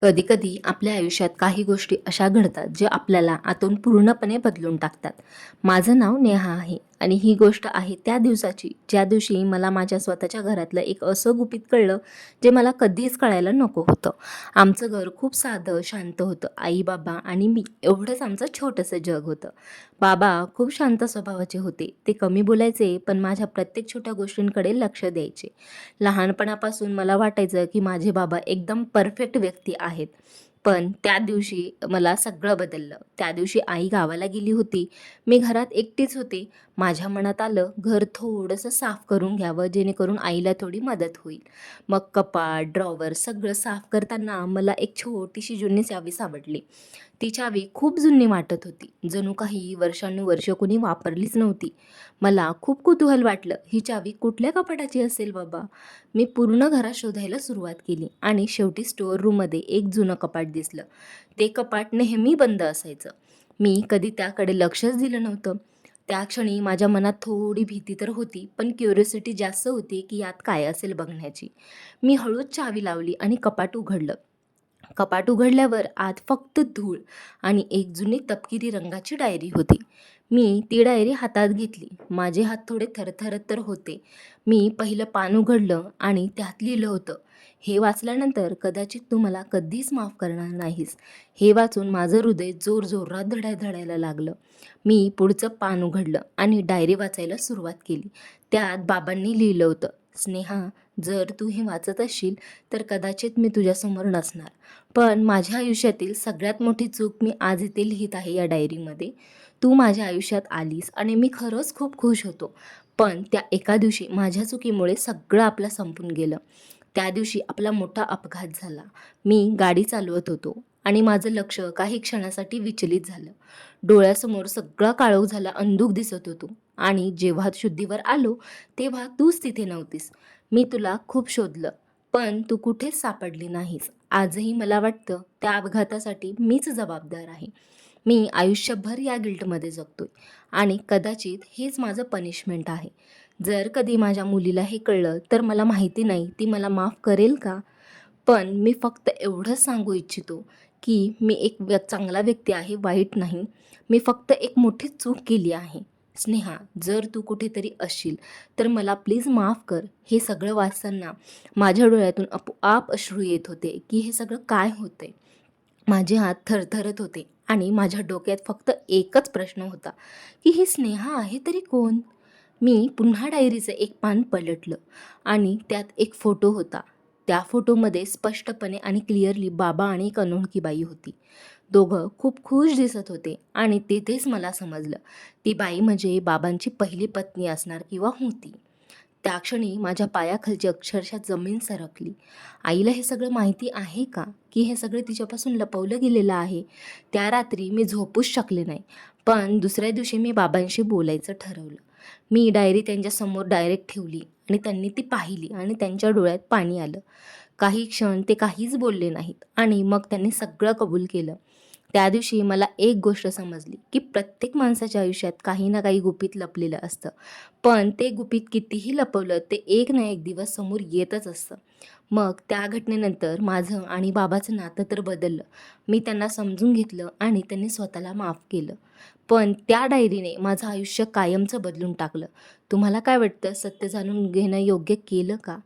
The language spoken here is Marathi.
कधी-कधी आपल्या आयुष्यात काही गोष्टी अशा घडतात, जे आपल्याला आतून पूर्णपणे बदलून टाकतात. माझं नाव नेहा आहे आणि ही गोष्ट आहे त्या दिवसाची, ज्या दिवशी मला माझ्या स्वतःच्या घरातलं एक असं गुपित कळलं, जे मला कधीच कळायला नको होतं. आमचं घर खूप साधं, शांत होतं. आई-बाबा आणि मी एवढंच आमचं छोटंसं जग होतं. बाबा खूप शांत स्वभावाचे होते. ते कमी बोलायचे, पण माझ्या प्रत्येक छोट्या गोष्टींकडे लक्ष द्यायचे. लहानपणापासून मला वाटायचं की माझे बाबा एकदम परफेक्ट व्यक्ती आहेत. पण त्या दिवशी मला सगळं बदललं. त्या दिवशी आई गावाला गेली होती. मी घरात एकटीच होते. माझ्या मनात आलं घर थोडंसं साफ करून घ्यावं, जेणेकरून आईला थोडी मदत होईल. मग कपाट, ड्रॉवर सगळं साफ करताना मला एक छोटीशी जुनी चावी सापडली. ती चावी खूप जुनी वाटत होती. जणू काही वर्षानुवर्ष कोणी वापरलीच नव्हती. मला खूप कुतूहल वाटलं, ही चावी कुठल्या कपाटाची असेल बाबा? मी पूर्ण घरात शोधायला सुरुवात केली आणि शेवटी स्टोअर रूममध्ये एक जुनं कपाट दिसलं. ते कपाट नेहमी बंद असायचं. मी कधी त्याकडे लक्षच दिलं नव्हतं. त्या क्षणी माझ्या मनात थोडी भीती तर होती, पण क्युरिओसिटी जास्त होती की यात काय असेल बघण्याची. मी हळूच चावी लावली आणि कपाट उघडलं. कपाट उघडल्यावर आत फक्त धूळ आणि एक जुनी तपकिरी रंगाची डायरी होती. मी ती डायरी हातात घेतली. माझे हात थोडे थरथरत तर होते. मी पहिलं पान उघडलं आणि त्यात लिहिलं होतं, "हे वाचल्यानंतर कदाचित तू मला कधीच माफ करणार नाहीस." हे वाचून माझं हृदय जोरजोरात धडाधडायला लागलं. मी पुढचं पान उघडलं आणि डायरी वाचायला सुरुवात केली. त्यात बाबांनी लिहिलं होतं, "स्नेहा, जर तू हे वाचत असशील तर कदाचित मी तुझ्यासमोर नसणार. पण माझ्या आयुष्यातील सगळ्यात मोठी चूक मी आज इथे लिहित आहे या डायरीमध्ये. तू माझ्या आयुष्यात आलीस आणि मी खरंच खूप खुश होतो. पण त्या एका दिवशी माझ्या चुकीमुळे सगळं आपलं संपून गेलं. त्या दिवशी आपला मोठा अपघात झाला. मी गाडी चालवत होतो आणि माझं लक्ष काही क्षणासाठी विचलित झालं. डोळ्यासमोर सगळा काळोख झाला, अंधुक दिसत होतो आणि जेव्हा शुद्धीवर आलो, तेव्हा तूच तिथे नव्हतीस. मी तुला खूप शोधलं, पण तू कुठेच सापडली नाहीस. आजही मला वाटतं त्या अपघातासाठी मीच जबाबदार आहे. मी आयुष्यभर या गिल्टमध्ये जगतोय आणि कदाचित हेच माझं पनिशमेंट आहे. जर कधी माझ्या मुलीला हे कळलं तर मला माहिती नाही ती मला माफ करेल का? पण मी फक्त एवढंच सांगू इच्छितो, की मी एक चांगला व्यक्ती आहे, वाईट नाही. मी फक्त एक मोठी चूक केली आहे. स्नेहा, जर तू कुठेतरी असशील तर मला प्लीज माफ कर. हे सगळं वाचताना माझ्या डोळ्यातून आपोआप अश्रू येत होते, की हे सगळं काय होतंय? माझे हात थरथरत होते आणि माझ्या डोक्यात फक्त एकच प्रश्न होता, की ही स्नेहा आहे तरी कोण? मी पुन्हा डायरीचं एक पान पलटलं आणि त्यात एक फोटो होता. त्या फोटोमध्ये स्पष्टपणे आणि क्लिअरली बाबा आणि एक अनोळखी बाई होती. दोघं खूप खुश दिसत होते आणि तिथेच मला समजलं, ती बाई म्हणजे बाबांची पहिली पत्नी असणार किंवा होती. त्या क्षणी माझ्या पायाखालची अक्षरशः जमीन सरकली. आईला हे सगळं माहिती आहे का? की हे सगळं तिच्यापासून लपवलं गेलेलं आहे? त्या रात्री मी झोपूच शकले नाही. पण दुसऱ्या दिवशी मी बाबांशी बोलायचं ठरवलं. मी डायरी त्यांच्यासमोर डायरेक्ट ठेवली आणि त्यांनी ती पाहिली आणि त्यांच्या डोळ्यात पाणी आलं. काही क्षण ते काहीच बोलले नाहीत आणि मग त्यांनी सगळं कबूल केलं. त्या दिवशी मला एक गोष्ट समजली, की प्रत्येक माणसाच्या आयुष्यात काही ना काही गुपित लपलेलं असतं. पण ते गुपित कितीही लपवलं, ते एक ना एक दिवस समोर येतच असतं. मग त्या घटनेनंतर माझं आणि बाबाचं नातं तर बदललं. मी त्यांना समजून घेतलं आणि त्यांनी स्वतःला माफ केलं. पण त्या डायरीने माझं आयुष्य कायमचं बदलून टाकलं. तुम्हाला काय वाटतं, सत्य जाणून घेणं योग्य केलं का?